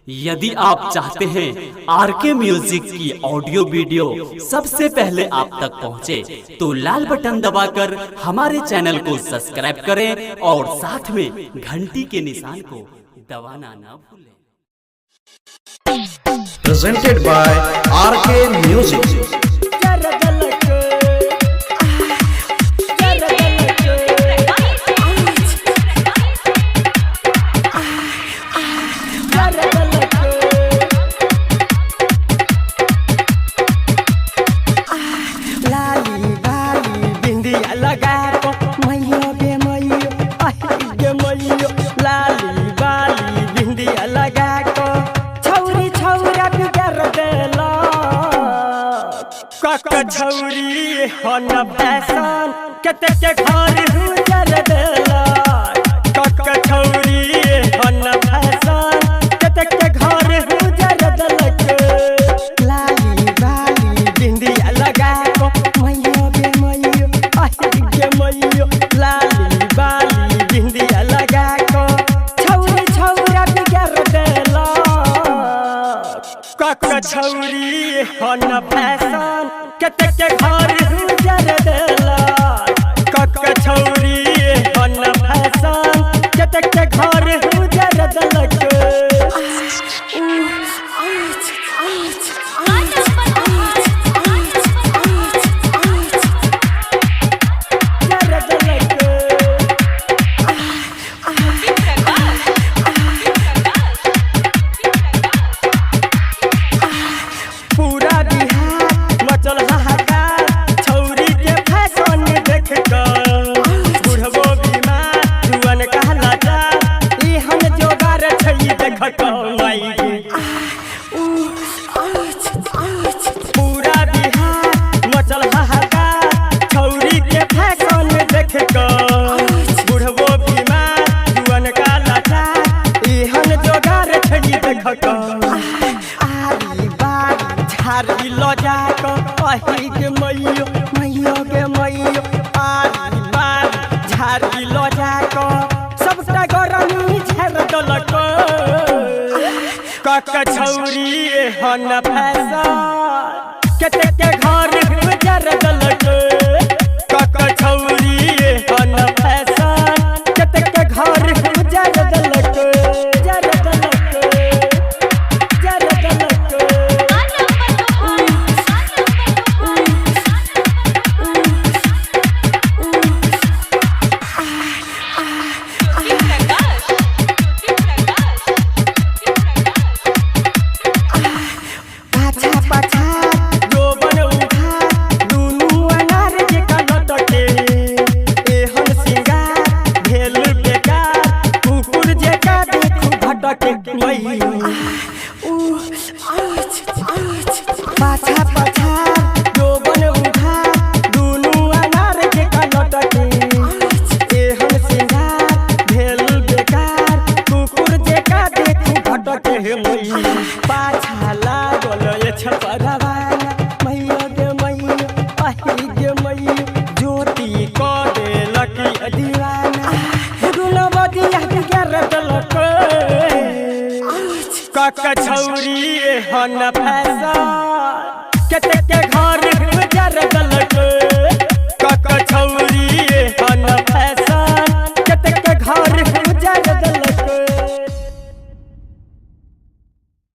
यदि आप चाहते हैं आरके म्यूजिक की ऑडियो वीडियो सबसे पहले आप तक पहुंचे, तो लाल बटन दबाकर हमारे चैनल को सब्सक्राइब करें और साथ में घंटी के निशान को दबाना ना भूलें। Presented by RK Music. छौरी हन फैशन कते के घर हुजर देला कक्का छौरी हन फैशन कते के घर हुजर देलक लाली बाली बिंदिया लगा को मैयो बे मैयो आई गे मैयो लाली बाली बिंदिया लगा को छौरी छौरा बिगर देला कक्का छौरी हन फैशन कते के घर हुजर देला कक्का छौरी हन फैशन कते के घर हुजर देलक झारी लो जाको अही गे मैयो मैयो गे मैयो आरी बारी झारी लो जाको सबटा गरमी झर दलक कक्का छौरी हन फैशन कते के घर हुजर दलक कक्का छौरी हन फैशन कते के घर हुजर दलक पाछा पाछा जोबन उठा दुनु अनार के कलटके एहन सिंगार भेल बेकार कुकुर जे का देखू भटके हे मई पाछा लागल ए छपरवा मैयो गे मैयो अही गे मैयो ज्योति क देलक दीवाना दुनु बदिया गर दलक कक्का छौरी हन फैशन कते के घर हुजर देलक